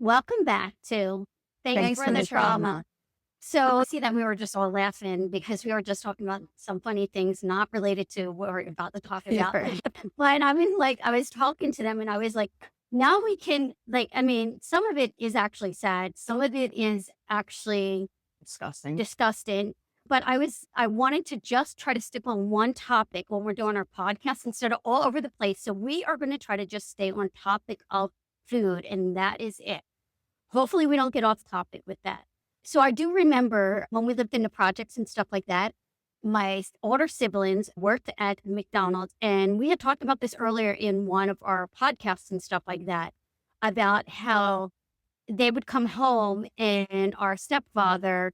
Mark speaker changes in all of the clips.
Speaker 1: Welcome back to Thanks for the Trauma. So see that we were just all laughing because we were just talking about some funny things not related to what we're about to talk about. But I was talking to them and I was like, now we can some of it is actually sad. Some of it is actually disgusting. But I wanted to just try to stick on one topic when we're doing our podcast instead of all over the place. So we are going to try to just stay on topic of food, and that is it. Hopefully we don't get off topic with that. So I do remember when we lived in the projects and stuff like that, my older siblings worked at McDonald's, and we had talked about this earlier in one of our podcasts and stuff like that, about how they would come home and our stepfather,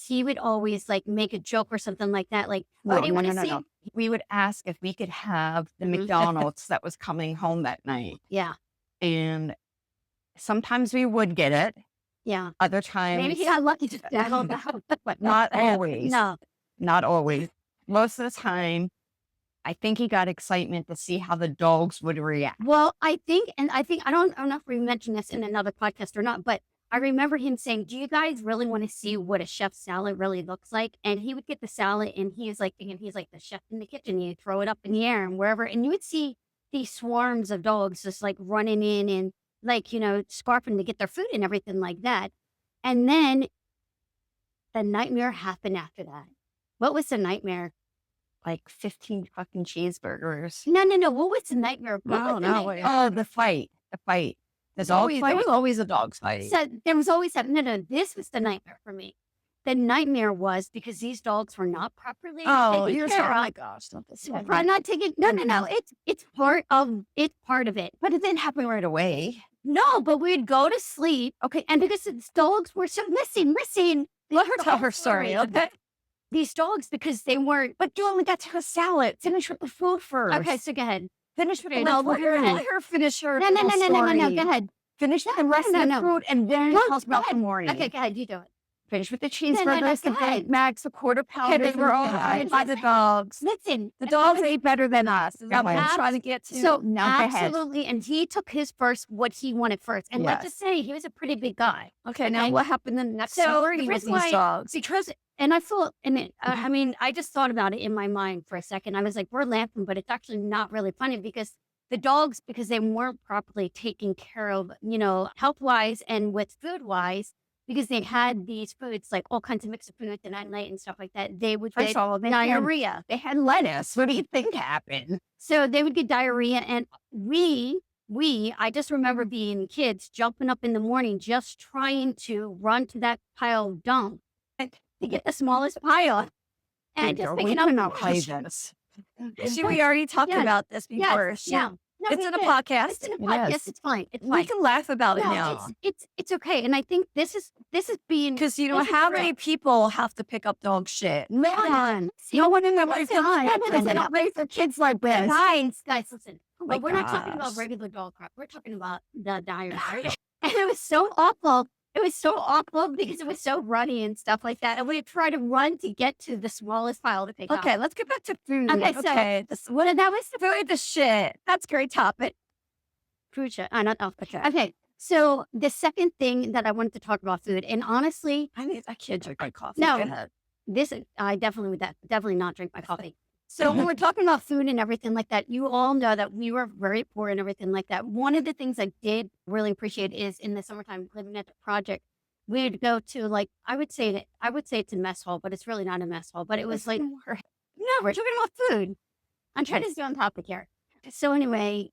Speaker 1: he would always make a joke or something like that. Like, what do you want to see? No.
Speaker 2: We would ask if we could have the McDonald's that was coming home that night.
Speaker 1: Yeah.
Speaker 2: And sometimes we would get it.
Speaker 1: Yeah.
Speaker 2: Other times.
Speaker 1: Maybe he got lucky to
Speaker 2: but not always.
Speaker 1: No.
Speaker 2: Not always. Most of the time, I think he got excitement to see how the dogs would react.
Speaker 1: Well, I don't know if we mentioned this in another podcast or not, but I remember him saying, do you guys really want to see what a chef's salad really looks like? And he would get the salad and he's like the chef in the kitchen. You throw it up in the air and wherever. And you would see these swarms of dogs just running in and scarfing to get their food and everything like that. And then the nightmare happened after that. What was the nightmare?
Speaker 2: 15 fucking cheeseburgers.
Speaker 1: No. What was the nightmare?
Speaker 2: The fight. There was always a dog fight.
Speaker 1: So there was always that. No, this was the nightmare for me. The nightmare was because these dogs were not properly taken care of.
Speaker 2: Oh my gosh.
Speaker 1: I'm not taking, no. It's part of it.
Speaker 2: But it didn't happen right away.
Speaker 1: No, but we'd go to sleep. Okay. And because the dogs were so missing.
Speaker 2: Let her tell her story. Okay.
Speaker 1: These dogs, because they weren't.
Speaker 2: But you only got to a salad. Finish with the food first.
Speaker 1: Okay, so go ahead.
Speaker 2: Finish with it.
Speaker 1: No,
Speaker 2: let her finish her
Speaker 1: No. Go ahead.
Speaker 2: Finish the rest of the food and then tell us about the morning.
Speaker 1: Okay, go ahead. You do it.
Speaker 2: Finish with the cheeseburgers, the Big Macs, the quarter pounder.
Speaker 1: They were all
Speaker 2: by the dogs.
Speaker 1: Listen,
Speaker 2: the dogs ate better than us. That's what I'm trying to get to.
Speaker 1: So absolutely, and he took his first, what he wanted first. And let's just say he was a pretty big guy.
Speaker 2: Okay, now what happened in the next story with these dogs?
Speaker 1: And I thought, I just thought about it in my mind for a second. I was like, we're laughing, but it's actually not really funny because the dogs, because they weren't properly taken care of, health-wise and with food-wise, because they had these foods, all kinds of mix of foods and at night and stuff like that, they would get diarrhea.
Speaker 2: They had lettuce. What do you think happened?
Speaker 1: So they would get diarrhea. And I just remember being kids jumping up in the morning, just trying to run to that pile of dung to get the smallest pile. And just thinking,
Speaker 2: we cannot play this. We already talked about this before.
Speaker 1: Yeah. No,
Speaker 2: it's in a podcast.
Speaker 1: It's in a podcast.
Speaker 2: Yes.
Speaker 1: It's fine. It's fine.
Speaker 2: We can laugh about it now.
Speaker 1: It's okay. And I think this is being,
Speaker 2: because how many people have to pick up dog shit?
Speaker 1: Man,
Speaker 2: no one in their lifetime.
Speaker 1: It's not made for kids like this. Guys, listen.
Speaker 2: Oh
Speaker 1: we're not talking about regular dog crap. We're talking about the diarrhea. And it was so awful. It was so awful because it was so runny and stuff like that. And we try to run to get to the smallest pile to pick up.
Speaker 2: Okay, let's get back to food.
Speaker 1: Okay, so that was the
Speaker 2: food, the shit. That's a great topic.
Speaker 1: Food shit. Okay, so the second thing that I wanted to talk about food, and honestly,
Speaker 2: I can't drink my coffee.
Speaker 1: No, I definitely not drink my coffee. So when we're talking about food and everything like that, you all know that we were very poor and everything like that. One of the things I did really appreciate is in the summertime living at the project, we would go to I would say it's a mess hall, but it's really not a mess hall. But it was no, we're talking about food. I'm trying to stay on topic here. So anyway,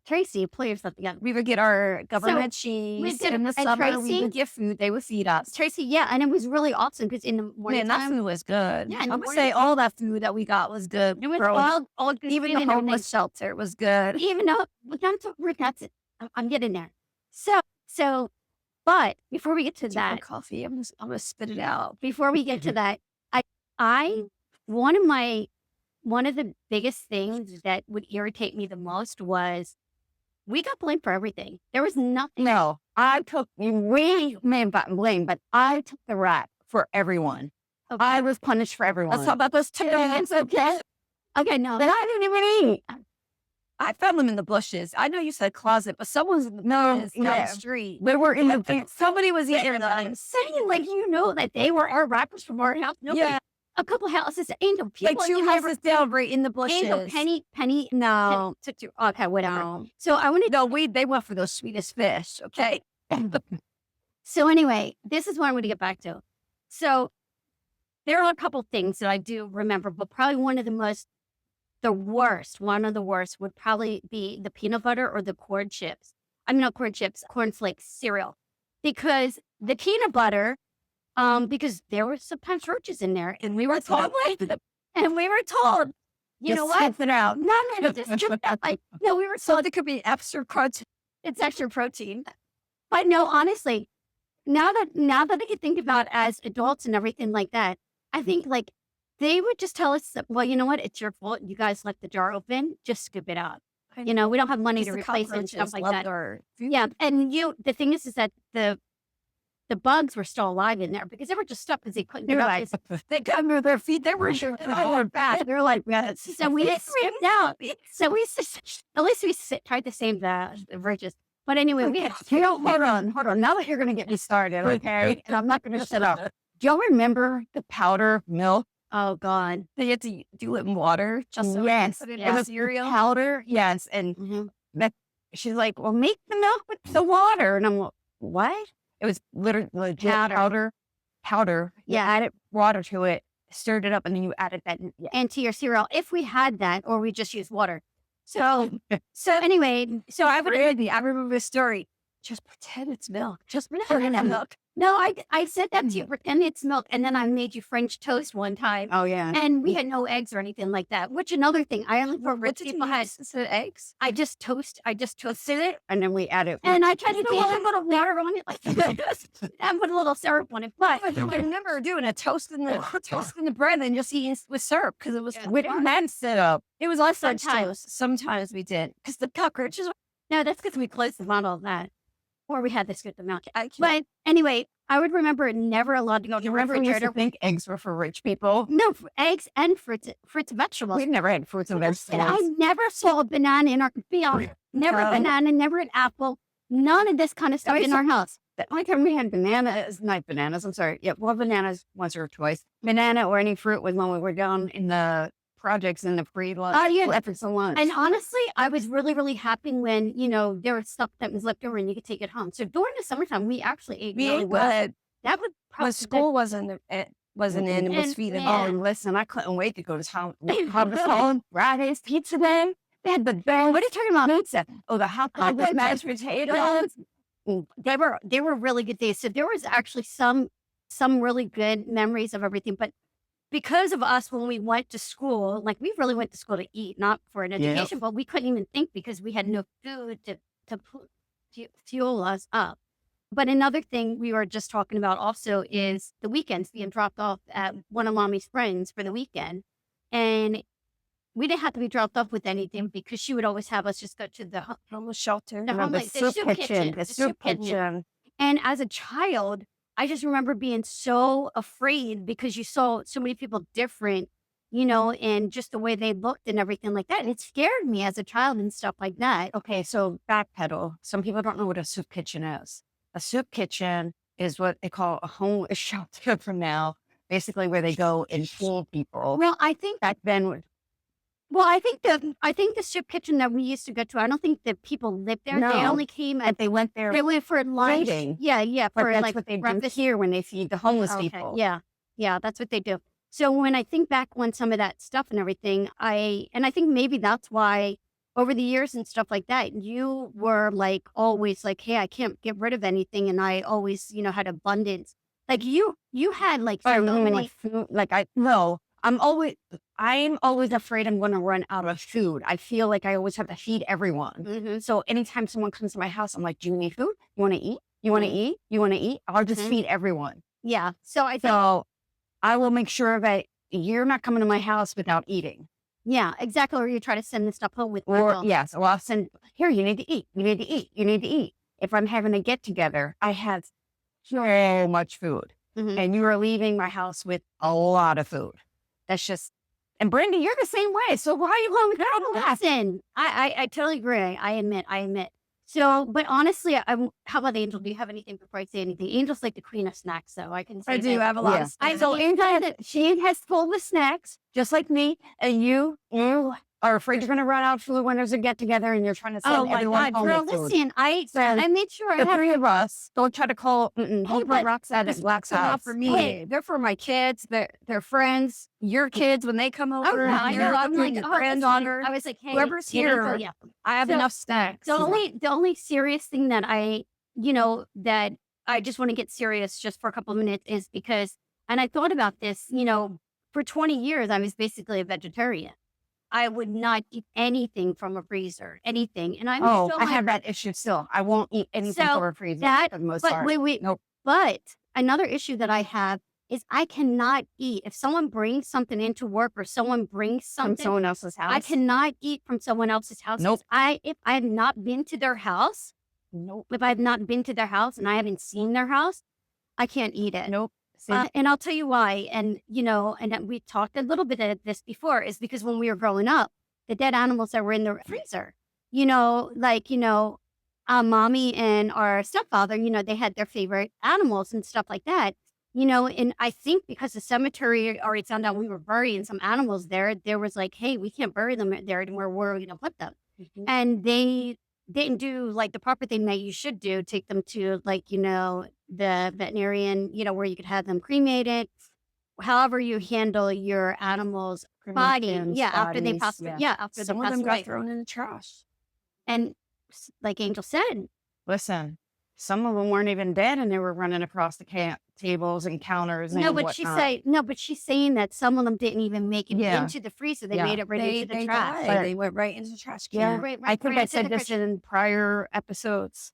Speaker 1: Tracy, pull yourself together.
Speaker 2: We would get our government cheese in the summer. We would get food. They would feed us.
Speaker 1: Tracy, yeah, and it was really awesome because in the morning
Speaker 2: that food was good.
Speaker 1: Yeah,
Speaker 2: I would say all that food that we got was good.
Speaker 1: It was all good.
Speaker 2: Even the homeless shelter was good.
Speaker 1: Even though that's it. I'm getting there. So, but before we get to that,
Speaker 2: coffee. I'm gonna spit it out.
Speaker 1: Before we get to that, one of the biggest things that would irritate me the most was, we got blamed for everything. There was nothing.
Speaker 2: No, we may have gotten blamed, but I took the rap for everyone. Okay. I was punished for everyone.
Speaker 1: Let's talk about those 2 minutes, okay? Okay, no.
Speaker 2: That I didn't even eat.
Speaker 3: I found them in the bushes. I know you said closet, but someone's in the bushes down the street.
Speaker 2: We were in the
Speaker 3: Somebody was eating them.
Speaker 1: I'm saying, like, that they were our rappers from our house. Nobody,
Speaker 3: Yeah,
Speaker 1: a couple houses, ain't no people.
Speaker 3: like 2 houses down, right in the
Speaker 1: Ain't no
Speaker 3: bushes.
Speaker 1: penny.
Speaker 3: No,
Speaker 1: Okay, whatever.
Speaker 3: no,
Speaker 1: So I want to.
Speaker 3: no. They went for those sweetest fish. Okay.
Speaker 1: So anyway, this is what I'm going to get back to. So there are a couple things that I do remember, but probably one of the worst would probably be the peanut butter or the corn chips. I mean, not corn chips, cornflakes cereal. Because the peanut butter, because there were sometimes roaches in there, and we were told, you know what?
Speaker 3: Spit it out.
Speaker 1: No, just strip that. Like, no, we were
Speaker 3: So
Speaker 1: told
Speaker 3: it could be extra crunch.
Speaker 1: it's extra protein. But no, honestly, now that I can think about as adults and everything like that, I think like they would just tell us that, well, you know what? It's your fault. You guys left the jar open. Just scoop it out. We don't have money to replace it and stuff like that. Yeah. And the thing is that the bugs were still alive in there because they were just stuck because they couldn't get up.
Speaker 3: They got under their feet. They were sure.
Speaker 1: They're like, so we screamed out. So we, at least we tried to save the Roaches. But anyway, we had, hold on. Now that you're going to get me started, okay? And I'm not going to shut up. Do y'all remember the powder milk? Oh, God.
Speaker 3: They had to do it in water. Just so
Speaker 2: Yes.
Speaker 3: put it
Speaker 2: It
Speaker 3: in
Speaker 2: was
Speaker 3: cereal.
Speaker 2: powder. Yes. And she's like, well, make the milk with the water. And I'm like, what? It was literally legit powder. You added water to it, stirred it up, and then you added that
Speaker 1: into your cereal if we had that, or we just use water. So anyway, so I
Speaker 3: remember this story. Just pretend it's milk. Just pretend it's milk.
Speaker 1: No, I said that to you, pretend it's milk, and then I made you French toast one time.
Speaker 2: Oh, yeah.
Speaker 1: And we had no eggs or anything like that, which another thing, I only for rich people had
Speaker 3: eggs.
Speaker 1: I just toasted it,
Speaker 2: And then we added.
Speaker 1: and I tried to put a little water on it, like and put a little syrup on it. But
Speaker 3: I remember doing a toast in the bread and just eating with syrup because it was
Speaker 2: We didn't have syrup.
Speaker 3: It was less French
Speaker 1: Sometimes.
Speaker 3: toast. Sometimes we did because the cockroaches.
Speaker 1: no, that's because we closed the bottle of that, or we had to scoop the milk.
Speaker 3: I can't.
Speaker 1: But anyway, I would remember never allowed to go to the
Speaker 2: Remember, we used to
Speaker 1: refrigerator.
Speaker 2: think eggs were for rich people.
Speaker 1: No, eggs and fruits and vegetables.
Speaker 2: We've never had fruits and
Speaker 1: And
Speaker 2: vegetables.
Speaker 1: I never saw a banana in our field. Never a banana, never an apple. None of this kind of stuff in our house.
Speaker 2: The only time we had bananas, not bananas, I'm sorry. Yeah, well, bananas once or twice. Banana or any fruit was when we were down in the projects in the free lunch.
Speaker 1: Oh, yeah.
Speaker 2: Left for lunch.
Speaker 1: And honestly, I was really, really happy when, there was stuff that was left over and you could take it home. So during the summertime, we actually ate
Speaker 3: We
Speaker 1: really
Speaker 3: ate
Speaker 1: well.
Speaker 3: good.
Speaker 1: That would probably
Speaker 3: When school wasn't in and was
Speaker 1: And-
Speaker 3: feeding.
Speaker 1: yeah.
Speaker 2: Oh, and listen, I couldn't wait to go to town. Home, Fridays, pizza day. They had the best.
Speaker 1: What are you talking about?
Speaker 2: Pizza. Oh, the hot dog with mashed potatoes.
Speaker 1: They were really good days. So there was actually some really good memories of everything. But because of us, when we went to school, like we really went to school to eat, not for an education, but we couldn't even think because we had no food to fuel us up. But another thing we were just talking about also is the weekends being dropped off at one of mommy's friends for the weekend. And we didn't have to be dropped off with anything because she would always have us just go to the
Speaker 3: Homeless shelter.
Speaker 1: The
Speaker 2: And
Speaker 1: homeless- the soup kitchen,
Speaker 2: The
Speaker 1: the
Speaker 2: soup
Speaker 1: soup kitchen.
Speaker 2: kitchen.
Speaker 1: And as a child, I just remember being so afraid because you saw so many people different, and just the way they looked and everything like that. And it scared me as a child and stuff like that.
Speaker 2: Okay, so backpedal. Some people don't know what a soup kitchen is. A soup kitchen is what they call a homeless shelter from now, basically where they go and feed people.
Speaker 1: Well, I think
Speaker 2: Back then,
Speaker 1: I think the soup kitchen that we used to go to, I don't think that people lived there. They
Speaker 2: No.
Speaker 1: only came
Speaker 2: and they went there.
Speaker 1: they went for lunch.
Speaker 2: Waiting.
Speaker 1: Yeah,
Speaker 2: But
Speaker 1: for
Speaker 2: that's
Speaker 1: like
Speaker 2: what they do
Speaker 1: breakfast.
Speaker 2: here when they feed the homeless
Speaker 1: Okay,
Speaker 2: people.
Speaker 1: Yeah, that's what they do. So when I think back on some of that stuff and everything, I think maybe that's why over the years and stuff like that, you were like always like, hey, I can't get rid of anything, and I always, had abundance. Like you had like so many.
Speaker 2: Food. I'm always afraid I'm going to run out of food. I feel like I always have to feed everyone.
Speaker 1: Mhm.
Speaker 2: So anytime someone comes to my house, I'm like, do you need food? You want to eat? You want to eat? You want to eat? I'll just
Speaker 1: Mhm.
Speaker 2: feed everyone.
Speaker 1: Yeah. So I think,
Speaker 2: So I will make sure that you're not coming to my house without eating.
Speaker 1: yeah, exactly. Or you try to send the stuff home with
Speaker 2: Or
Speaker 1: people.
Speaker 2: yes, or I'll send here, you need to eat. You need to eat. You need to eat. If I'm having a get together, I have so much food.
Speaker 1: Mhm.
Speaker 2: And you are leaving my house with a lot of food. That's just And Brandy, you're the same way. So why are you going to laugh?
Speaker 1: Listen, I totally agree. I admit. So, but honestly, how about Angel? Do you have anything before I say anything? Angel's like the queen of snacks, so I can say
Speaker 3: I do
Speaker 1: that.
Speaker 3: have a lot of snacks.
Speaker 2: So she has full of snacks, just like me. And you are afraid you're going to run out of food when there's a get together, and you're trying to send everyone home
Speaker 1: girl,
Speaker 2: with food.
Speaker 1: listen, I made sure I
Speaker 2: The
Speaker 1: have.
Speaker 2: three of us don't try to call. Don't put
Speaker 1: but
Speaker 2: rocks at it. Black's
Speaker 3: They're not
Speaker 2: house.
Speaker 3: for me.
Speaker 1: Hey.
Speaker 3: They're for my kids. They're friends. Your kids when they come over.
Speaker 1: I know.
Speaker 3: Your
Speaker 1: I'm like,
Speaker 3: your
Speaker 1: listen,
Speaker 3: granddaughter.
Speaker 1: I was like, hey,
Speaker 3: whoever's
Speaker 1: Angel,
Speaker 3: here,
Speaker 1: yeah.
Speaker 3: I have
Speaker 1: So,
Speaker 3: enough snacks.
Speaker 1: The only serious thing that that I just want to get serious just for a couple of minutes is because, and I thought about this, for 20 years, I was basically a vegetarian. I would not eat anything from a freezer, anything. And
Speaker 2: I have that issue still. I won't eat anything from a freezer for the most part.
Speaker 1: Wait.
Speaker 2: Nope.
Speaker 1: But another issue that I have is I cannot eat. If someone brings something into work or someone brings something
Speaker 2: From someone else's house.
Speaker 1: I cannot eat from someone else's house.
Speaker 2: Nope.
Speaker 1: If I have not been to their house, if I've not been to their house and I haven't seen their house, I can't eat it.
Speaker 2: Nope.
Speaker 1: And I'll tell you why. And, and we talked a little bit of this before, is because when we were growing up, the dead animals that were in the freezer, mommy and our stepfather, they had their favorite animals and stuff like that. And I think because the cemetery already found out we were burying some animals there was like, hey, we can't bury them there anymore. Where are we going to put them? Mm-hmm. And they didn't do like the proper thing that you should do, take them to the veterinarian, where you could have them cremated, however you handle your animal's body. After they pass away. Yeah, after
Speaker 3: Some
Speaker 1: they
Speaker 3: of
Speaker 1: pass
Speaker 3: them
Speaker 1: away.
Speaker 3: got thrown in the trash.
Speaker 1: And like Angel said,
Speaker 2: listen, some of them weren't even dead, and they were running across the tables and counters. And whatnot.
Speaker 1: she's saying that some of them didn't even make it into the freezer. They made it right into the trash.
Speaker 3: They went right into the trash can.
Speaker 1: Right,
Speaker 2: I think
Speaker 1: right
Speaker 2: I said this in prior episodes.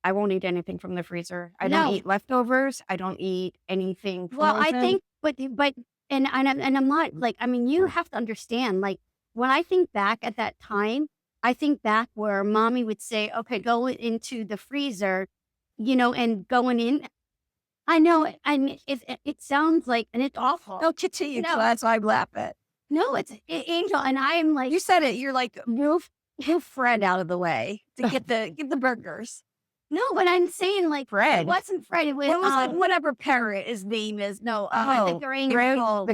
Speaker 2: I won't eat anything from the freezer. I don't eat leftovers. I don't eat anything frozen.
Speaker 1: Well, I think, and I'm not like, you have to understand, like, when I think back at that time, I think back where mommy would say, okay, go into the freezer, and going in. I know, it sounds like, and it's awful.
Speaker 3: Don't continue. No, that's why I laugh at.
Speaker 1: No, it's Angel, and I am like,
Speaker 3: you said it. You're like, move Fred out of the way to get the burgers.
Speaker 1: No, but I'm saying like
Speaker 2: Fred.
Speaker 1: It wasn't Fred. It was,
Speaker 3: whatever parrot his name is. No,
Speaker 1: the gray. Gray.
Speaker 2: Well,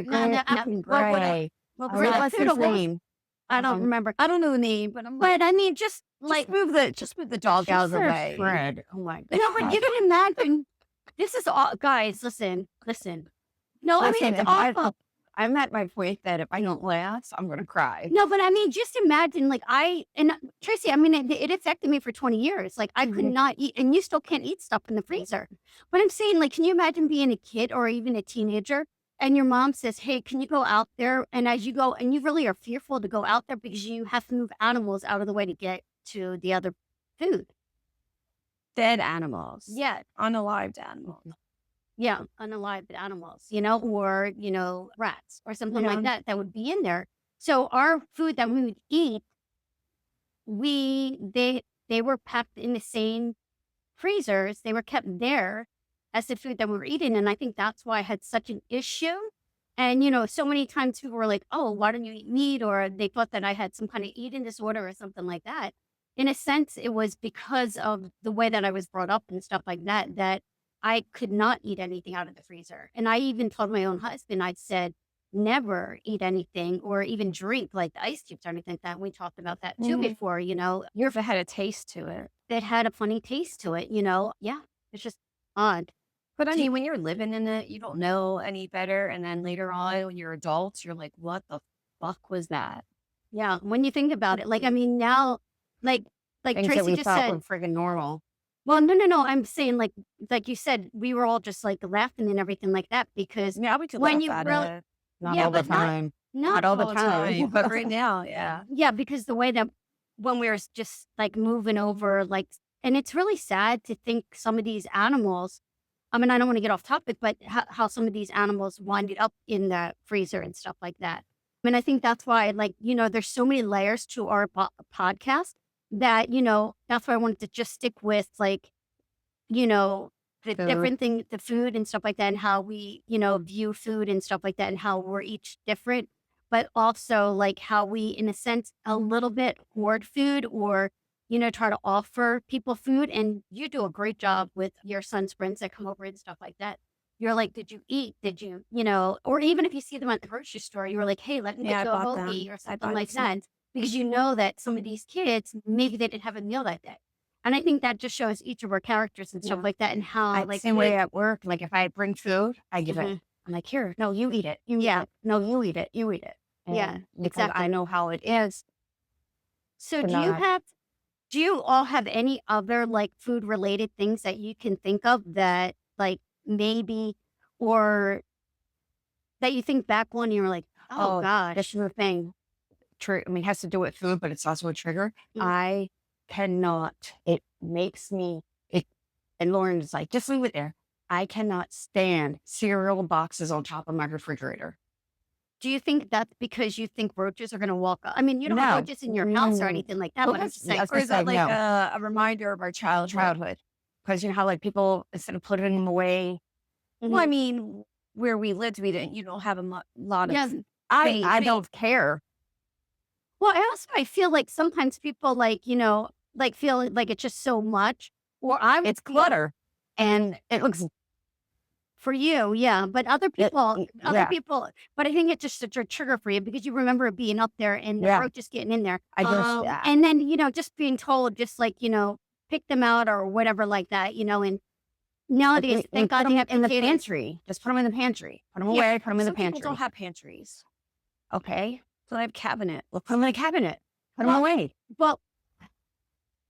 Speaker 2: what's his name?
Speaker 1: I don't remember.
Speaker 3: I don't know the name, but
Speaker 1: just move the
Speaker 3: dog out of the way.
Speaker 2: Fred. Oh my God.
Speaker 1: No, but you can imagine. This is all, guys. Listen. No, it's awful.
Speaker 2: I'm at my point that if I don't laugh, I'm going to cry.
Speaker 1: No, but just imagine, like Tracy, it affected me for 20 years. Like I could not eat, and you still can't eat stuff in the freezer. But I'm saying, like, can you imagine being a kid or even a teenager and your mom says, hey, can you go out there? And as you go, and you really are fearful to go out there because you have to move animals out of the way to get to the other food.
Speaker 3: Dead animals.
Speaker 1: Yeah.
Speaker 3: Unalived animals.
Speaker 1: Yeah, unalived animals, or, rats or something like that would be in there. So our food that we would eat, they were packed in the same freezers. They were kept there as the food that we were eating. And I think that's why I had such an issue. And, so many times people were like, oh, why don't you eat meat? Or they thought that I had some kind of eating disorder or something like that. In a sense, it was because of the way that I was brought up and stuff like that, that I could not eat anything out of the freezer. And I even told my own husband, I said, never eat anything or even drink like the ice cubes or anything like that. We talked about that too before,
Speaker 3: Yours had a taste to it.
Speaker 1: That had a funny taste to it, Yeah, it's just odd.
Speaker 3: But when you're living in it, you don't know any better. And then later on, when you're adults, you're like, what the fuck was that?
Speaker 1: Yeah, when you think about it, now, like
Speaker 2: Things
Speaker 1: Tracy
Speaker 2: that we
Speaker 1: just
Speaker 2: thought
Speaker 1: said,
Speaker 2: were friggin' normal.
Speaker 1: Well, no. I'm saying like you said, we were all just like laughing and everything like that because
Speaker 3: we could
Speaker 1: when
Speaker 3: laugh
Speaker 1: you
Speaker 3: at
Speaker 1: really,
Speaker 3: it.
Speaker 2: Not all the time.
Speaker 1: not
Speaker 2: all the time.
Speaker 3: But right now, yeah.
Speaker 1: Yeah, because the way that when we were just like moving over, like, and it's really sad to think some of these animals. I don't want to get off topic, but how some of these animals winded up in the freezer and stuff like that. I think that's why, like, there's so many layers to our podcast that, that's why I wanted to just stick with, like, the different thing, the food and stuff like that, and how we, view food and stuff like that, and how we're each different. but also like how we, in a sense, a little bit hoard food or, try to offer people food. And you do a great job with your son's friends that come over and stuff like that. You're like, did you eat? Did you, or even if you see them at the grocery store, you were like, hey, let me get you a hoagie or something like that. Because you know that some of these kids, maybe they didn't have a meal that day. And I think that just shows each of our characters and stuff like that and how, like,
Speaker 2: same way at work. Like if I bring food, I give it. I'm like, here, no, you eat it. You eat it. No, you eat it. You eat it.
Speaker 1: Yeah,
Speaker 2: exactly. I know how it is.
Speaker 1: So do you all have any other like food related things that you can think of that like maybe, or that you think back when you were like, oh gosh,
Speaker 2: this is the thing. I mean, it has to do with food, but it's also a trigger. I cannot. It makes me. And Lauren's like, just leave it there. I cannot stand cereal boxes on top of my refrigerator.
Speaker 1: Do you think that's because you think roaches are going to walk up? I mean, you don't have roaches in your house or anything like that, but I'm just saying.
Speaker 3: Or is that like a reminder of our childhood?
Speaker 2: Because you know how like people, instead of putting them away.
Speaker 3: Well, I mean, where we lived, you don't have a lot of.
Speaker 2: I don't care.
Speaker 1: Well, I feel like sometimes people like, like feel like it's just so much. Or
Speaker 2: it's clutter. And it looks
Speaker 1: for you, yeah. But other people, but I think it's just such a trigger for you because you remember it being up there and the roaches getting in there. And then, just being told, just like, pick them out or whatever like that, and nowadays, thank God they have
Speaker 2: in the pantry. Just put them in the pantry. Put them away, put them in the pantry.
Speaker 3: People don't have pantries.
Speaker 2: Okay.
Speaker 3: So they have cabinet.
Speaker 2: Well, put them in a cabinet. Put them away.
Speaker 1: Well,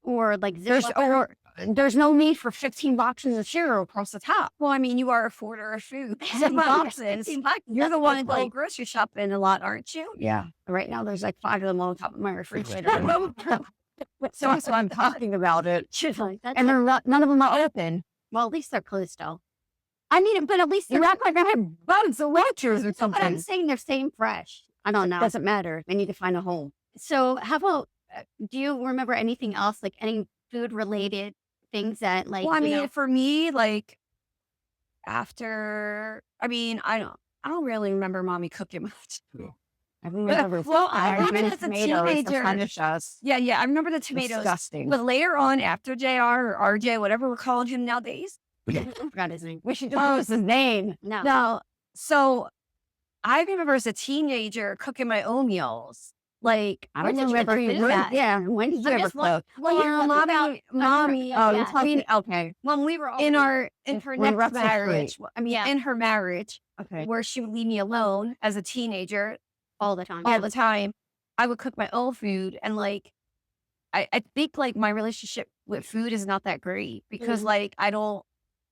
Speaker 1: or like
Speaker 2: there's no need for 15 boxes of cereal across the top.
Speaker 3: Well, I mean, you are a hoarder of food. 15 boxes. You're the one going grocery shopping a lot, aren't you?
Speaker 2: Yeah. Right now, there's like 5 of them on top of my refrigerator. So I'm talking about it. And none of them are open.
Speaker 1: Well, at least they're closed, though.
Speaker 2: I mean, but at least you act like I have bugs or roaches or something.
Speaker 1: But I'm saying they're staying fresh. I don't know.
Speaker 2: Doesn't matter. They need to find a home.
Speaker 1: So how about, do you remember anything else, like any food related things that like,
Speaker 3: well, I mean, for me, like after, I mean, I don't really remember mommy cooking much.
Speaker 2: I remember.
Speaker 3: Well, I remember as a teenager.
Speaker 2: To punish us.
Speaker 3: Yeah, I remember the tomatoes.
Speaker 2: Disgusting.
Speaker 3: But later on, after JR or RJ, whatever we're calling him nowadays.
Speaker 1: I forgot his name.
Speaker 2: We should just use his name.
Speaker 3: No. So I remember as a teenager cooking my own meals. Like,
Speaker 2: I don't remember you do that. Yeah. When did you ever cook?
Speaker 3: Well, mommy.
Speaker 2: Oh, you're talking. Okay.
Speaker 3: When we were in her next marriage. I mean, in her marriage.
Speaker 2: Okay.
Speaker 3: Where she would leave me alone as a teenager.
Speaker 1: All the time.
Speaker 3: All the time. I would cook my own food. And like, I think like my relationship with food is not that great because like, I don't,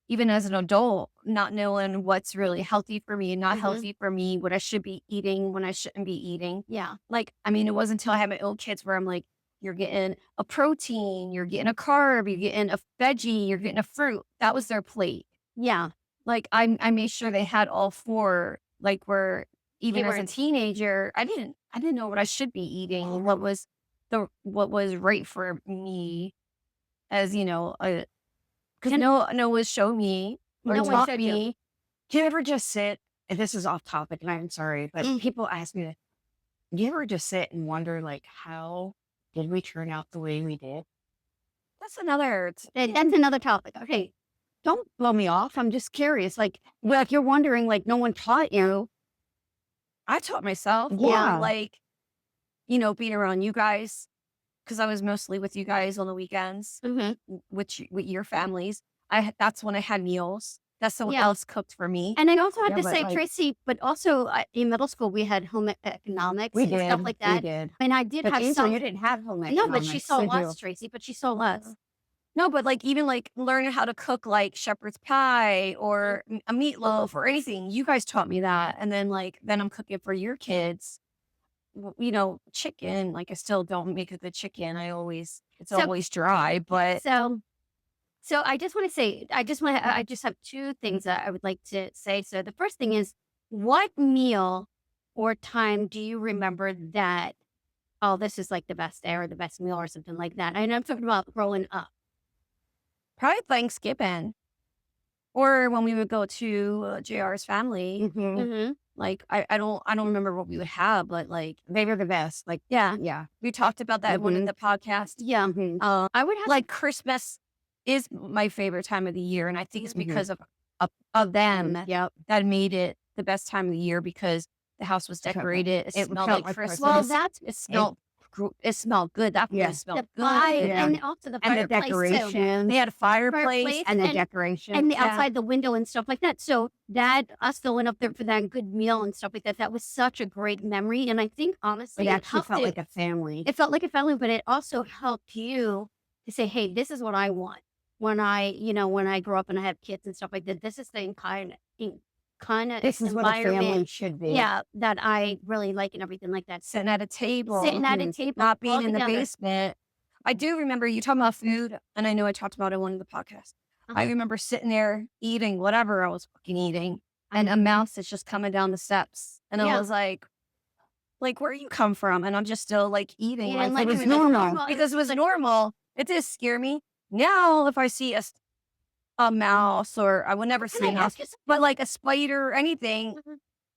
Speaker 3: even as an adult, not knowing what's really healthy for me and not healthy for me, what I should be eating, when I shouldn't be eating.
Speaker 1: Yeah.
Speaker 3: Like, I mean, it wasn't until I had my own kids where I'm like, you're getting a protein, you're getting a carb, you're getting a veggie, you're getting a fruit. That was their plate.
Speaker 1: Yeah.
Speaker 3: Like I made sure they had all 4, like where even as a teenager, I didn't know what I should be eating, what was right for me as, because no one was showing me or taught me.
Speaker 2: Do you ever just sit, and this is off topic, and I'm sorry, but people ask me that, do you ever just sit and wonder, like, how did we turn out the way we did?
Speaker 3: That's another
Speaker 1: topic. Okay.
Speaker 2: Don't blow me off. I'm just curious. Like, well, if you're wondering, like, no one taught you.
Speaker 3: I taught myself.
Speaker 2: Yeah.
Speaker 3: Or like, being around you guys. Because I was mostly with you guys on the weekends, with your families. That's when I had meals. That's someone else cooked for me.
Speaker 1: And I also had to say, Tracy, but also in middle school, we had home economics and stuff like that.
Speaker 2: We did.
Speaker 1: And I did have some.
Speaker 2: You didn't have home economics.
Speaker 1: No, but she saw less, Tracy, but she saw less.
Speaker 3: No, but like even like learning how to cook like shepherd's pie or a meatloaf or anything. You guys taught me that. And then I'm cooking for your kids. Chicken, like I still don't make a good chicken. It's always dry, but
Speaker 1: so I just want to say, I just have 2 things that I would like to say. So the first thing is, what meal or time do you remember that, oh, this is like the best day or the best meal or something like that? And I'm talking about growing up.
Speaker 3: Probably Thanksgiving. Or when we would go to JR's family. Like, I don't remember what we would have, but like,
Speaker 2: They were the best. Like,
Speaker 3: yeah, we talked about that in one of the podcasts.
Speaker 1: Yeah. I would have
Speaker 3: Like Christmas is my favorite time of the year. And I think it's because of them that made it the best time of the year, because the house was decorated. It smelled like Christmas.
Speaker 1: Well,
Speaker 3: it smelled good. That place smelled
Speaker 1: the
Speaker 3: good.
Speaker 1: vibe, and also the
Speaker 2: and the
Speaker 1: fireplace too.
Speaker 2: decoration.
Speaker 3: They had a fireplace.
Speaker 1: Fireplace
Speaker 2: And the decoration.
Speaker 1: and the outside the window and stuff like that. So that us going up there for that good meal and stuff like that, that was such a great memory. And I think honestly,
Speaker 2: It
Speaker 1: it
Speaker 2: actually
Speaker 1: helped
Speaker 2: felt
Speaker 1: it.
Speaker 2: like a family.
Speaker 1: It felt like a family, but it also helped you to say, hey, this is what I want when I grow up and I have kids and stuff like that. This is the kind of
Speaker 2: This is what a family
Speaker 1: environment,
Speaker 2: should be.
Speaker 1: yeah, that I really like and everything like that.
Speaker 3: Sitting at a table.
Speaker 1: Sitting at a table,
Speaker 3: Not being
Speaker 1: all
Speaker 3: in the
Speaker 1: together.
Speaker 3: basement. I do remember you talking about food, and I know I talked about it in one of the podcasts. I remember sitting there eating whatever I was fucking eating, and a mouse is just coming down the steps. And I was like, where you come from? And I'm just still like eating.
Speaker 1: Yeah, and
Speaker 3: like,
Speaker 1: like
Speaker 3: it was
Speaker 1: it was
Speaker 3: normal.
Speaker 1: normal.
Speaker 3: Because it was normal. It did scare me. Now, if I see a mouse, or I would never see a
Speaker 1: Can I
Speaker 3: mouse,
Speaker 1: ask you something?
Speaker 3: but like a spider or anything,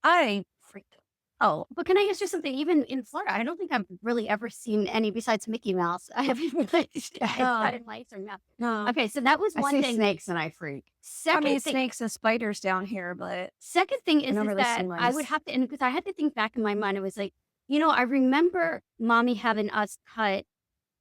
Speaker 3: I freaked out.
Speaker 1: Oh, but can I ask you something? Even in Florida, I don't think I've really ever seen any besides Mickey Mouse. I haven't really had mice or mouse.
Speaker 3: No.
Speaker 1: Okay, so that was
Speaker 2: I
Speaker 1: one
Speaker 2: see
Speaker 1: thing.
Speaker 2: snakes and I freak.
Speaker 3: I
Speaker 1: Second
Speaker 3: mean,
Speaker 1: thing,
Speaker 3: snakes and spiders down here, but
Speaker 1: second thing is
Speaker 2: never
Speaker 1: that
Speaker 2: seen
Speaker 1: I would
Speaker 2: mice.
Speaker 1: have to, because I had to think back in my mind. It was like, I remember mommy having us cut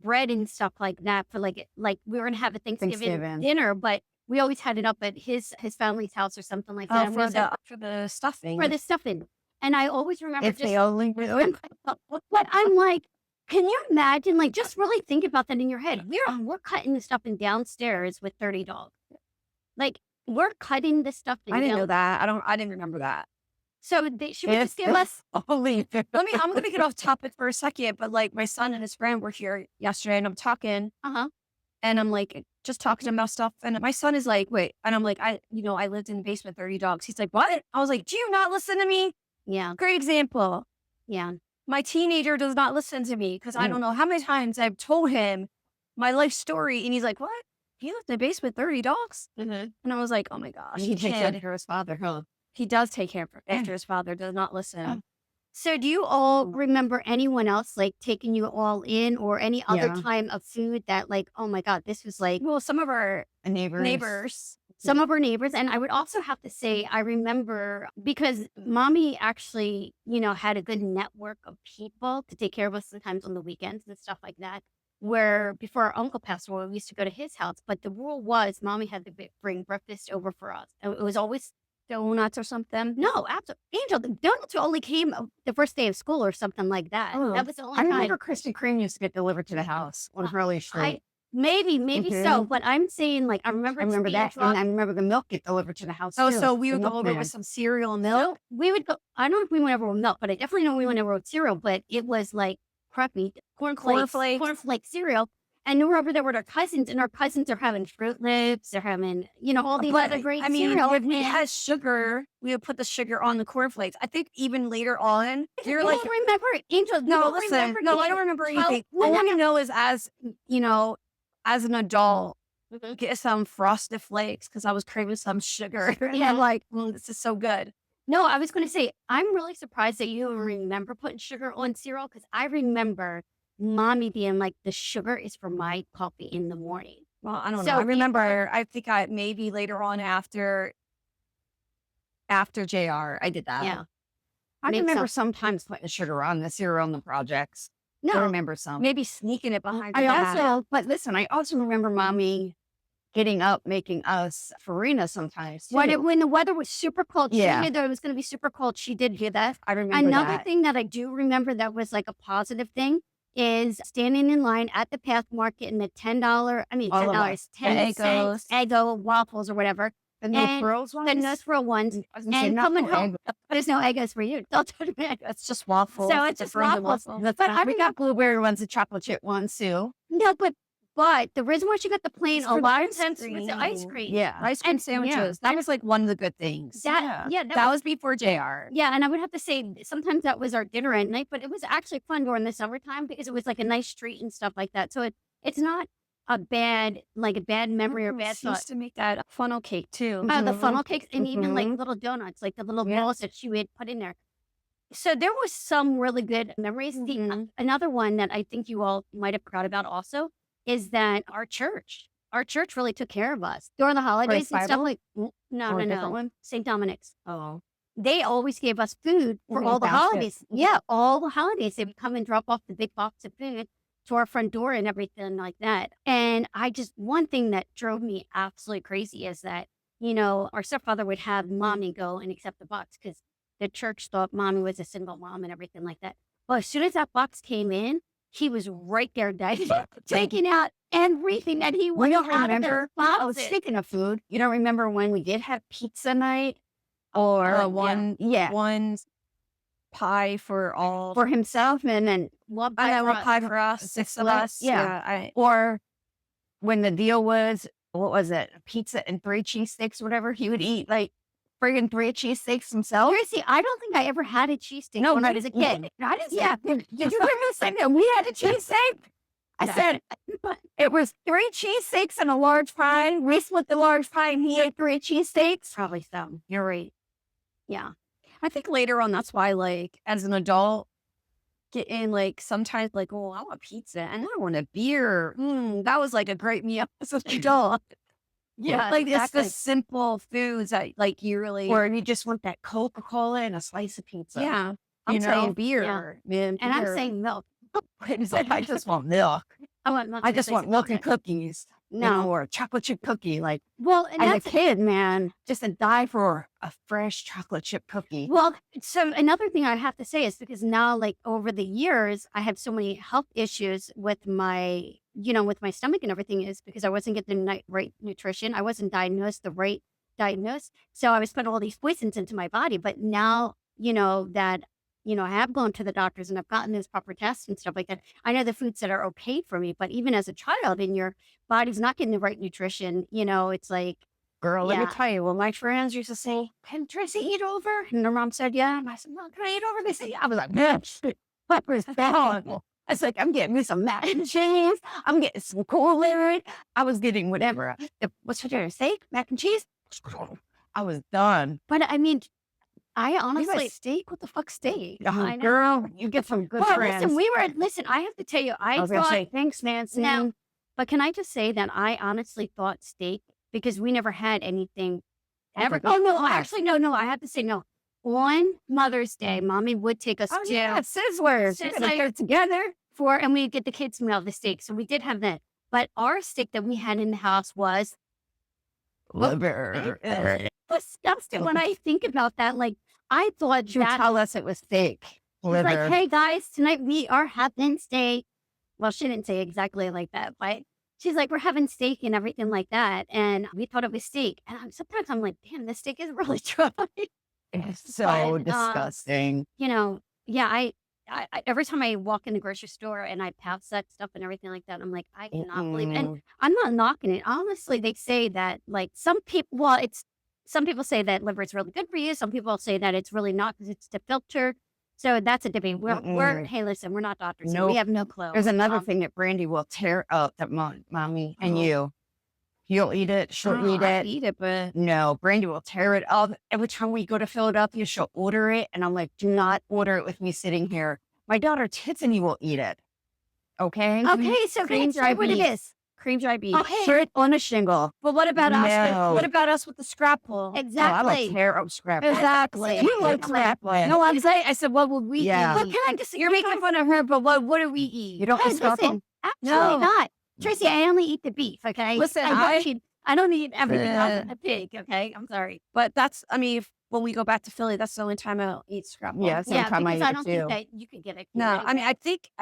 Speaker 1: bread and stuff like that for like we were gonna have a Thanksgiving dinner, but we always had it up at his family's house or something like that. And we was like,
Speaker 3: for the stuffing.
Speaker 1: for the stuffing. And I always remember
Speaker 2: If they only knew it.
Speaker 1: but I'm like, can you imagine? Like, just really think about that in your head. We're cutting the stuffing downstairs with 30 dogs. Like, we're cutting the stuffing.
Speaker 3: I didn't know that. I didn't remember that.
Speaker 1: So should we just give us?
Speaker 2: Only.
Speaker 3: I'm gonna get off topic for a second, but like my son and his friend were here yesterday, and I'm talking, and I'm like just talking to him about stuff, and my son is like, wait, and I'm like, I lived in the basement, 30 dogs. He's like, what? I was like, do you not listen to me?
Speaker 1: Yeah,
Speaker 3: Great example.
Speaker 1: yeah.
Speaker 3: My teenager does not listen to me because I don't know how many times I've told him my life story, and he's like, what? He lived in the basement, 30 dogs? And I was like, oh my gosh,
Speaker 2: He takes
Speaker 3: kid.
Speaker 2: after his father, huh?
Speaker 3: He does take care after his father, does not listen.
Speaker 1: So do you all remember anyone else like taking you all in, or any other time of food that like, oh my God, this was like,
Speaker 3: Well, some of our
Speaker 2: Neighbors.
Speaker 1: some of our neighbors. And I would also have to say, I remember because mommy actually, had a good network of people to take care of us sometimes on the weekends and stuff like that. Where before our uncle passed away, we used to go to his house. But the rule was mommy had to bring breakfast over for us. And it was always
Speaker 3: donuts or something.
Speaker 1: no, absolutely. Angel, the donuts only came the first day of school or something like that.
Speaker 2: Oh,
Speaker 1: That was the only
Speaker 2: I
Speaker 1: time.
Speaker 2: remember Krispy Kreme used to get delivered to the house on Hurley Street.
Speaker 1: Maybe so.
Speaker 2: Mhm.
Speaker 1: But I'm saying, like, I remember
Speaker 2: I remember
Speaker 1: being
Speaker 2: that.
Speaker 1: dropped-
Speaker 2: And I remember the milk get delivered to the house.
Speaker 3: Oh,
Speaker 2: too.
Speaker 3: so we
Speaker 2: The
Speaker 3: would go over
Speaker 2: milkman.
Speaker 3: with some cereal and milk.
Speaker 1: we would go. I don't know if we went over with milk, but I definitely know we went over with cereal. But it was like crappy cornflakes cereal. And we were over there with our cousins, and our cousins are having Fruit Loops. They're having, all these other great cereal.
Speaker 3: If we had sugar, we would put the sugar on the cornflakes. I think even later on, you're like,
Speaker 1: don't remember it, Angel. You
Speaker 3: no,
Speaker 1: don't
Speaker 3: listen,
Speaker 1: remember
Speaker 3: no, I
Speaker 1: being
Speaker 3: don't remember
Speaker 1: 12
Speaker 3: anything.
Speaker 1: when
Speaker 3: All
Speaker 1: that
Speaker 3: I know is as an adult, get some Frosted Flakes because I was craving some sugar. And
Speaker 1: Yeah.
Speaker 3: I'm like, this is so good.
Speaker 1: No, I was going to say, I'm really surprised that you remember putting sugar on cereal, because I remember mommy being like, the sugar is for my coffee in the morning.
Speaker 3: Well, I don't
Speaker 1: So
Speaker 3: know. I remember, I think I maybe later on after JR, I did that.
Speaker 1: Yeah.
Speaker 2: I
Speaker 1: Makes
Speaker 2: remember
Speaker 1: sense.
Speaker 2: sometimes putting the sugar on the cereal on the projects. I
Speaker 1: No,
Speaker 2: remember some.
Speaker 3: Maybe sneaking it behind
Speaker 2: I
Speaker 3: your back.
Speaker 2: also, but listen, I also remember mommy getting up, making us farina sometimes. Too.
Speaker 1: when the weather was super cold, she
Speaker 2: Yeah.
Speaker 1: knew that it was going to be super cold. She did do that.
Speaker 2: I remember
Speaker 1: Another
Speaker 2: that.
Speaker 1: thing that I do remember that was like a positive thing is standing in line at the Path Market and the $10,
Speaker 2: All of
Speaker 1: $10,
Speaker 2: us.
Speaker 1: 10
Speaker 3: The
Speaker 1: cents, Eggo waffles or whatever.
Speaker 2: The
Speaker 1: and
Speaker 2: North Girls ones?
Speaker 1: The North Row ones.
Speaker 2: I was gonna say,
Speaker 1: And
Speaker 2: not
Speaker 1: coming
Speaker 2: no
Speaker 1: home,
Speaker 2: egg.
Speaker 1: there's no Eggos for you. Don't touch me.
Speaker 3: It's just waffles.
Speaker 1: So it's
Speaker 3: a
Speaker 1: just
Speaker 3: frozen
Speaker 1: waffles.
Speaker 3: waffle.
Speaker 2: That's
Speaker 1: But
Speaker 2: fine.
Speaker 1: I
Speaker 2: We got blueberry ones, the chocolate chip ones too.
Speaker 1: No, but the reason why she got the plain
Speaker 3: It's for the
Speaker 1: large
Speaker 3: ice
Speaker 1: was the ice
Speaker 3: cream.
Speaker 1: cream.
Speaker 2: Yeah.
Speaker 3: Ice cream
Speaker 1: And-
Speaker 3: sandwiches. That was like one of the good things.
Speaker 1: That
Speaker 3: That was before JR.
Speaker 1: Yeah, and I would have to say sometimes that was our dinner at night, but it was actually fun during the summertime because it was like a nice treat and stuff like that. So it's not bad memory or bad
Speaker 3: Used
Speaker 1: thought.
Speaker 3: to make that funnel cake too.
Speaker 1: Oh, the funnel cakes and even like little donuts, like the little balls that she would put in there. So there was some really good memories. Another one that I think you all might have forgot about also is that our church really took care of us during the holidays and stuff like. No, St. Dominic's.
Speaker 2: Oh,
Speaker 1: They always gave us food for all the holidays. Yeah, all the holidays they would come and drop off the big box of food to our front door and everything like that. And one thing that drove me absolutely crazy is that, our stepfather would have mommy go and accept the box because the church thought mommy was a single mom and everything like that. Well, as soon as that box came in, he was right there taking out everything that he wanted.
Speaker 2: We don't remember. Oh, speaking of food, you don't remember when we did have pizza night or
Speaker 3: one pie for
Speaker 1: himself and then one
Speaker 3: pie for us, 6 of us.
Speaker 2: Yeah. Or when the deal was, what was it? Pizza and 3 cheesesteaks, whatever. He would eat like friggin' 3 cheesesteaks himself.
Speaker 1: Seriously, I don't think I ever had a cheesesteak when I was a kid.
Speaker 2: I didn't. Yeah. Did you remember saying that we had a cheesesteak? I said it was 3 cheesesteaks and a large pie. We split the large pie and he ate 3 cheesesteaks.
Speaker 1: Probably so. You're right. Yeah.
Speaker 3: I think later on, that's why, like, as an adult, getting, like, sometimes, like, oh, I want pizza and I want a beer. That was, like, a great meal as an adult.
Speaker 1: Yeah.
Speaker 3: Like, it's the simple foods that, like, you really.
Speaker 2: Or you just want that Coca-Cola and a slice of pizza.
Speaker 3: Yeah. I'm saying beer, man.
Speaker 1: And I'm saying milk.
Speaker 2: I just want milk.
Speaker 1: I want milk.
Speaker 2: I just want milk and cookies. No, or a chocolate chip cookie. Like,
Speaker 1: and
Speaker 2: as a kid, man, just to die for a fresh chocolate chip cookie.
Speaker 1: Well, so another thing I have to say is because now, like over the years, I have so many health issues with my, with my stomach and everything is because I wasn't getting the right nutrition. I wasn't diagnosed the right diagnosis. So I was putting all these poisons into my body. But now, that I have gone to the doctors and I've gotten those proper tests and stuff like that. I know the foods that are okay for me, but even as a child and your body's not getting the right nutrition, it's like.
Speaker 2: Girl, let me tell you, well, my friends used to say, can Tracy eat over? And their mom said, yeah. And I said, Mom, can I eat over? They said, yeah. I was like, man, what was that? I was like, I'm getting me some mac and cheese. I'm getting some Kool-Aid. I was getting whatever. What's for dinner? Steak? Mac and cheese? I was done.
Speaker 1: But I mean, I honestly
Speaker 3: steak. What the fuck steak?
Speaker 2: Girl, you get some good friends.
Speaker 1: Listen, I have to tell you, I
Speaker 2: was
Speaker 1: thought,
Speaker 2: gonna say, thanks, Nancy.
Speaker 1: No, but can I just say that I honestly thought steak because we never had anything ever. Oh no, actually, no. I have to say no. On Mother's Day, Mommy would take us to
Speaker 2: Sizzlers. We're gonna get together
Speaker 1: and we'd get the kids meal of the steak. So we did have that. But our steak that we had in the house was
Speaker 2: liver.
Speaker 1: Disgusting. When I think about that, like I thought
Speaker 2: she would tell us it was steak.
Speaker 1: Liver. Like, hey guys, tonight we are having steak. Well, she didn't say exactly like that, but she's like, we're having steak and everything like that. And we thought it was steak. And sometimes I'm like, damn, this steak is really dry.
Speaker 2: It's so disgusting.
Speaker 1: I every time I walk in the grocery store and I pass that stuff and everything like that, I'm like, I cannot believe it. And I'm not knocking it. Honestly, they say that like some people say that liver is really good for you. Some people say that it's really not because it's the filter. So that's a debate. Hey, listen, we're not doctors. Nope. We have no clue.
Speaker 2: There's another thing that Brandy will tear up that Mommy and you'll eat it. She'll eat it.
Speaker 3: Eat it, but
Speaker 2: no, Brandy will tear it up. Every time we go to Philadelphia, she'll order it. And I'm like, do not order it with me sitting here. My daughter Tiffany will eat it. Okay.
Speaker 1: Okay. So cream dry beef. What it is.
Speaker 3: Cream dry beef.
Speaker 1: Okay.
Speaker 2: Straight on a shingle.
Speaker 3: But what about us? What about us with the scrapple?
Speaker 1: Exactly.
Speaker 2: I like tear up scrapple.
Speaker 3: Exactly.
Speaker 2: You like scrapple.
Speaker 3: No, I'm saying, I said, what would we eat?
Speaker 1: But can I just
Speaker 3: You're making fun of her, but what do we eat?
Speaker 2: You don't eat scrapple?
Speaker 1: Absolutely not. Tracy, I only eat the beef, okay?
Speaker 3: Listen,
Speaker 1: I don't eat everything else. A pig, okay? I'm sorry.
Speaker 3: But when we go back to Philly, that's the only time I'll eat scrapple.
Speaker 2: Yeah,
Speaker 1: because I don't think that you could get it.
Speaker 3: No, I mean, I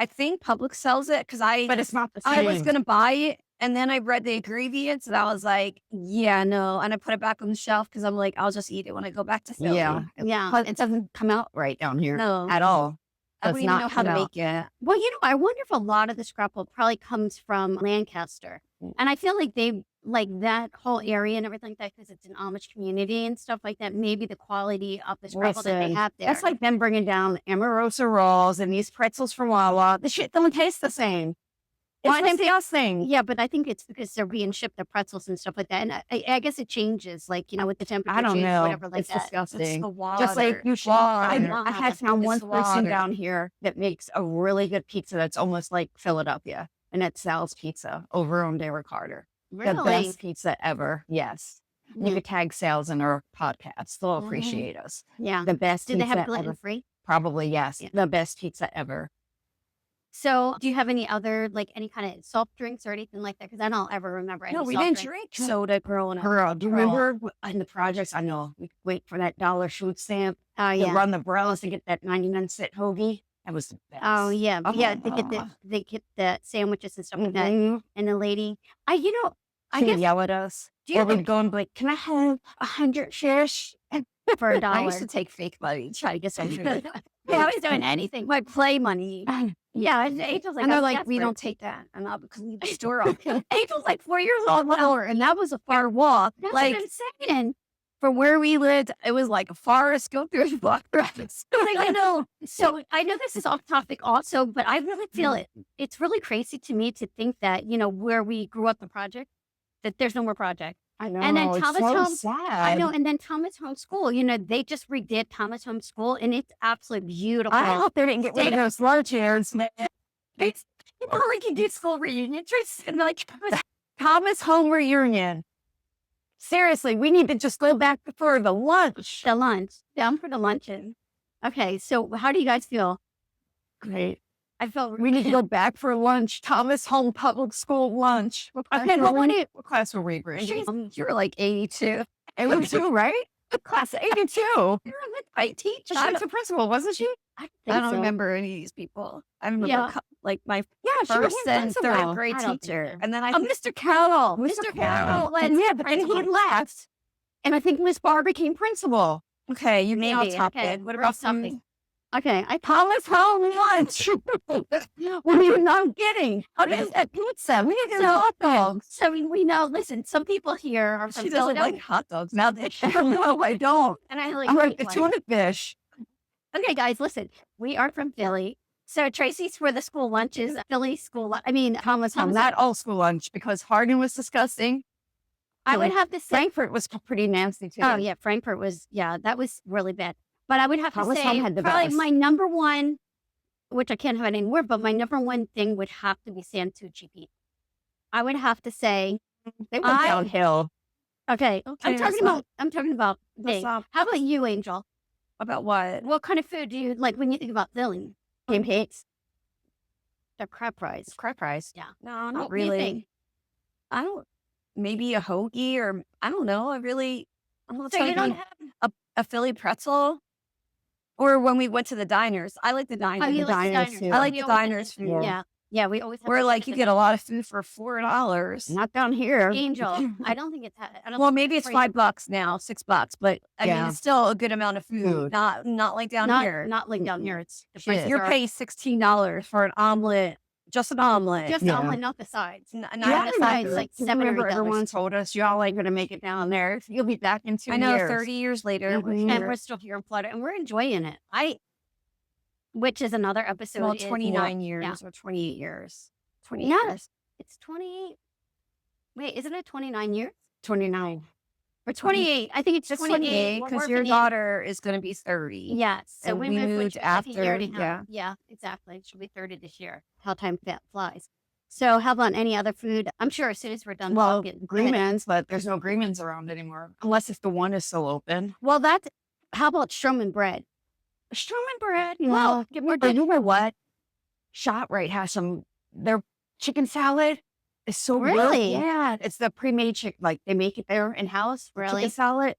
Speaker 3: think Publix sells it because
Speaker 2: but it's not the same.
Speaker 3: I was going to buy it. And then I read the ingredients and I was like, yeah, no. And I put it back on the shelf because I'm like, I'll just eat it when I go back to Philly.
Speaker 2: Yeah. It doesn't come out right down here at all.
Speaker 3: I don't even know how to make it.
Speaker 1: Well, I wonder if a lot of the scrapple probably comes from Lancaster. And I feel like they like that whole area and everything like that because it's an Amish community and stuff like that. Maybe the quality of the scrapple that they have there.
Speaker 2: That's like them bringing down Amorosa rolls and these pretzels from Wawa. The shit don't taste the same. It's disgusting.
Speaker 1: Yeah, but I think it's because they're being shipped, the pretzels and stuff like that. And I guess it changes, like, with the temperature
Speaker 2: I don't
Speaker 1: change,
Speaker 2: know.
Speaker 1: whatever like
Speaker 2: It's
Speaker 1: that.
Speaker 2: disgusting.
Speaker 3: It's the water.
Speaker 2: Just like you should.
Speaker 3: Water.
Speaker 2: I had found one
Speaker 3: It's
Speaker 2: person
Speaker 3: water.
Speaker 2: down here that makes a really good pizza that's almost like Philadelphia, and it sells pizza over on Derek Carter. The
Speaker 1: Really?
Speaker 2: best pizza ever. Yes. You could tag sales in our podcast. They'll appreciate us.
Speaker 1: Yeah.
Speaker 2: The best
Speaker 1: Do they
Speaker 2: pizza
Speaker 1: have gluten
Speaker 2: ever.
Speaker 1: free?
Speaker 2: Probably, yes.
Speaker 1: Yeah.
Speaker 2: The best pizza ever.
Speaker 1: So, do you have any other, like, any kind of soft drinks or anything like that? Because I don't ever remember any
Speaker 3: No, we
Speaker 1: soft
Speaker 3: didn't
Speaker 1: drink.
Speaker 3: drink soda growing up.
Speaker 2: Girl, do you remember in the projects? I know we wait for that $1 food stamp
Speaker 1: Oh,
Speaker 2: to
Speaker 1: yeah.
Speaker 2: run the bros to get that 99-cent hoagie. That was the best.
Speaker 1: Oh, yeah. Yeah, they get the sandwiches and stuff like that. And the lady, I
Speaker 2: She would
Speaker 1: guess
Speaker 2: yell at us.
Speaker 1: Do you
Speaker 2: Or
Speaker 1: ever-
Speaker 2: we'd go and be like, can I have 100 fish?
Speaker 1: for
Speaker 3: I
Speaker 1: $1.
Speaker 3: used to take fake money, try to get some food.
Speaker 1: Yeah, I was doing anything. My play money. Yeah, Angel's like,
Speaker 3: And they're
Speaker 1: "I'm
Speaker 3: like, we
Speaker 1: desperate."
Speaker 3: don't take that. And not because we leave the store open.
Speaker 1: Angel's like 4 years old.
Speaker 3: Hour, and that was a far walk.
Speaker 1: That's
Speaker 3: Like
Speaker 1: what I'm saying.
Speaker 3: from where we lived, it was like a forest. Go through the block.
Speaker 1: I know. So I know this is off topic also, but I really feel it's really crazy to me to think that, where we grew up the project, that there's no more project.
Speaker 2: I know.
Speaker 1: And then
Speaker 2: it's
Speaker 1: Thomas
Speaker 2: so
Speaker 1: Home-
Speaker 2: sad.
Speaker 1: I know. And then Thomas Home School, they just redid Thomas Home School and it's absolutely beautiful.
Speaker 2: I hope they didn't get rid of those lunch chairs.
Speaker 3: It's we can do school reunion trips and like
Speaker 2: Thomas Home Reunion. Seriously, we need to just go back for the lunch.
Speaker 1: The lunch. Down for the luncheon. Okay. So how do you guys feel?
Speaker 2: Great.
Speaker 1: I feel
Speaker 2: We need to go back for lunch. Thomas Home Public School lunch. What class,
Speaker 1: Okay, well, what do you-
Speaker 2: what class were we, Gracie?
Speaker 3: you were like 82.
Speaker 2: 82, right? Class 82.
Speaker 3: You're I teach.
Speaker 2: She was the principal, wasn't she?
Speaker 1: I
Speaker 3: I don't
Speaker 1: so.
Speaker 3: remember any of these people. I remember
Speaker 1: Yeah.
Speaker 3: like my
Speaker 2: Yeah, she was
Speaker 3: first
Speaker 2: the
Speaker 3: and
Speaker 2: principal.
Speaker 3: third grade
Speaker 1: I don't think
Speaker 3: teacher.
Speaker 1: so.
Speaker 3: And then I
Speaker 2: Mr. Carroll.
Speaker 1: Mr. Carroll.
Speaker 2: Yeah, but then he left. And I think Miss Barr became principal.
Speaker 3: okay, you may
Speaker 1: Maybe,
Speaker 3: off topic.
Speaker 1: okay,
Speaker 3: What
Speaker 1: we're
Speaker 3: about
Speaker 1: off topic.
Speaker 3: some
Speaker 1: Okay.
Speaker 2: Thomas Home lunch. What are you not getting? How does that pizza? We need to
Speaker 1: So-
Speaker 2: hot dogs.
Speaker 1: So we know, listen, some people here are from
Speaker 3: she doesn't
Speaker 1: Philadelphia.
Speaker 3: like hot dogs now that
Speaker 2: No, I don't.
Speaker 1: And I like
Speaker 2: I like the
Speaker 1: one.
Speaker 2: tuna fish.
Speaker 1: Okay, guys, listen. We are from Philly. So Tracy's for the school lunches. Philly school.
Speaker 2: Thomas Home,
Speaker 1: Thomas-
Speaker 2: not old school lunch because Hardin was disgusting.
Speaker 1: I would have to say.
Speaker 2: Frankfurt was pretty nasty too.
Speaker 1: Oh yeah, Frankfurt was. Yeah, that was really bad. But I would have
Speaker 2: Thomas
Speaker 1: to
Speaker 2: Home
Speaker 1: say
Speaker 2: had the
Speaker 1: probably
Speaker 2: best.
Speaker 1: my number one, which I can't have it anymore. But my number one thing would have to be Santucci pizza. I would have to say.
Speaker 2: They went downhill.
Speaker 1: Okay,
Speaker 3: Okay,
Speaker 1: I'm talking about. I'm talking about.
Speaker 3: That's
Speaker 1: me.
Speaker 3: not-
Speaker 1: How about you, Angel?
Speaker 3: about what?
Speaker 1: What kind of food do you like when you think about Philly?
Speaker 2: Pancakes.
Speaker 1: The crab fries.
Speaker 2: Crab fries.
Speaker 1: Yeah.
Speaker 3: No,
Speaker 1: What
Speaker 3: not
Speaker 1: do you
Speaker 3: really.
Speaker 1: think?
Speaker 3: I don't. Maybe a hoagie or I don't know. I'm not
Speaker 1: So you
Speaker 3: talking
Speaker 1: don't have.
Speaker 3: a Philly pretzel. Or when we went to the diners, I like the diners.
Speaker 1: Oh, you
Speaker 2: the
Speaker 1: like
Speaker 2: diners,
Speaker 1: diners.
Speaker 2: too.
Speaker 3: I like
Speaker 1: We
Speaker 3: the
Speaker 1: always
Speaker 3: diners
Speaker 1: have-
Speaker 3: food.
Speaker 1: Yeah. Yeah, we always have
Speaker 3: Where
Speaker 1: to
Speaker 3: like
Speaker 1: get
Speaker 3: you
Speaker 1: the
Speaker 3: get a lot of food for $4.
Speaker 2: Not down here.
Speaker 1: Angel. I don't think it's. I don't
Speaker 3: Well,
Speaker 1: think
Speaker 3: maybe it's
Speaker 1: crazy.
Speaker 3: $5 now, $6, but I mean
Speaker 2: Yeah.
Speaker 3: it's still a good amount of food.
Speaker 2: Food.
Speaker 3: Not like down
Speaker 1: not,
Speaker 3: here.
Speaker 1: Not like down here. It's the
Speaker 2: Shit.
Speaker 1: prices
Speaker 3: You're
Speaker 1: are-
Speaker 3: paying $16 for an omelet, just an omelet.
Speaker 1: just
Speaker 2: Yeah.
Speaker 1: omelet, not the sides.
Speaker 3: Not
Speaker 1: Yeah,
Speaker 3: the
Speaker 1: the sides, like
Speaker 2: You
Speaker 1: $7 or
Speaker 2: remember
Speaker 1: $8.
Speaker 2: everyone told us y'all ain't gonna make it down there. You'll be back in 2
Speaker 3: I know
Speaker 2: years.
Speaker 3: 30 years later. we're
Speaker 2: Mhm.
Speaker 1: And
Speaker 3: here.
Speaker 1: we're still here in Florida, and we're enjoying it. Which is another episode.
Speaker 3: Well,
Speaker 1: is-
Speaker 3: 29 years
Speaker 1: yeah.
Speaker 3: or 28 years. 28
Speaker 1: Yeah.
Speaker 3: years.
Speaker 1: It's 28. Wait, isn't it 29 years?
Speaker 2: 29.
Speaker 1: Or 28? I think it's
Speaker 3: It's
Speaker 1: 28
Speaker 3: 28
Speaker 1: We're
Speaker 3: because your
Speaker 1: working in-
Speaker 3: daughter is going to be 30.
Speaker 1: Yes. So
Speaker 3: And
Speaker 1: we
Speaker 3: we
Speaker 1: moved
Speaker 3: moved
Speaker 1: which was like a year and a
Speaker 3: after,
Speaker 1: half. Yeah, exactly. She'll be 30 this year. How time flies. So how about any other food? I'm sure as soon as we're done
Speaker 2: Well,
Speaker 1: talking.
Speaker 2: Greenmans, but there's no Greenmans around anymore. Unless if the one is still open.
Speaker 1: Well, that's, how about Stroman bread?
Speaker 2: Stroman bread.
Speaker 1: Well, give me
Speaker 2: you know what? ShopRite has their chicken salad is so good.
Speaker 1: Really?
Speaker 2: Yeah. It's the pre-made chicken. Like they make it there in-house. the
Speaker 1: Really?
Speaker 2: Chicken salad.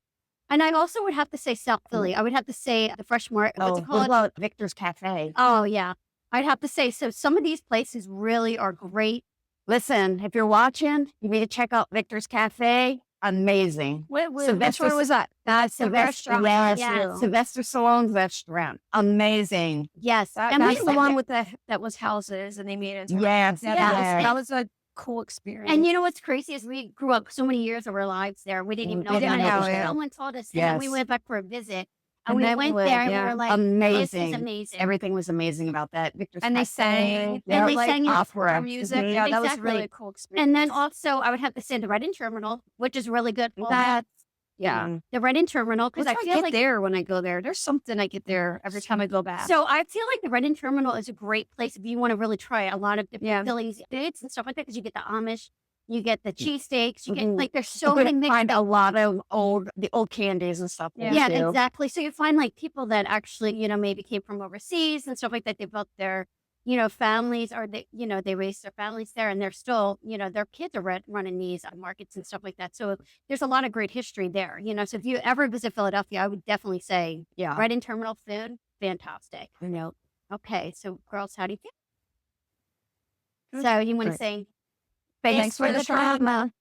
Speaker 1: And I also would have to say South Philly. I would have to say the Fresh Mart. What's it
Speaker 2: What
Speaker 1: called?
Speaker 2: about Victor's Cafe?
Speaker 1: Oh, yeah. I'd have to say, so some of these places really are great.
Speaker 2: Listen, if you're watching, you need to check out Victor's Cafe. Amazing.
Speaker 3: Which
Speaker 2: Sylvester-
Speaker 3: one was that?
Speaker 1: That's the
Speaker 2: Sylvester,
Speaker 1: restaurant.
Speaker 2: yes,
Speaker 1: Yes.
Speaker 2: Sylvester Stallone's restaurant. Amazing.
Speaker 1: Yes. And
Speaker 3: That's
Speaker 1: we-
Speaker 3: the one with that was houses and they made it into
Speaker 2: Yes.
Speaker 3: Yeah,
Speaker 1: yes.
Speaker 3: that was a cool experience.
Speaker 1: And you know what's crazy is we grew up so many years of our lives there. We didn't even know
Speaker 2: We didn't
Speaker 1: about
Speaker 2: know
Speaker 1: it.
Speaker 2: it.
Speaker 1: Someone told us, and then we
Speaker 2: Yes.
Speaker 1: went back for a visit. And we went there and we were like, this is
Speaker 2: amazing.
Speaker 1: amazing.
Speaker 2: Everything was amazing about that. Victor's
Speaker 3: And they sang.
Speaker 1: And they
Speaker 3: like,
Speaker 1: sang
Speaker 3: opera music.
Speaker 1: Mhm.
Speaker 3: Yeah, that was
Speaker 1: Exactly.
Speaker 3: really a cool experience.
Speaker 1: And then also, I would have to say the Reading Terminal, which is really good.
Speaker 3: Yeah.
Speaker 1: The Reading Terminal, because I feel
Speaker 3: get
Speaker 1: like
Speaker 3: there when I go there. There's something I get there every time I go back.
Speaker 1: So I feel like the Reading Terminal is a great place if you want to really try a lot of different fillings, foods and stuff like that. Because you get the Amish, you get the cheesesteaks, you get like there's so many.
Speaker 2: Find a lot of the old candies and stuff.
Speaker 1: Yeah,
Speaker 2: too.
Speaker 1: exactly. So you find like people that actually, maybe came from overseas and stuff like that. They built their, families, or they raised their families there, and they're still, their kids are running these markets and stuff like that. So there's a lot of great history there. So if you ever visit Philadelphia, I would definitely say, Reading Terminal food, fantastic. Okay, so girls, how do you feel? So you want to say,
Speaker 3: Thanks for the trauma.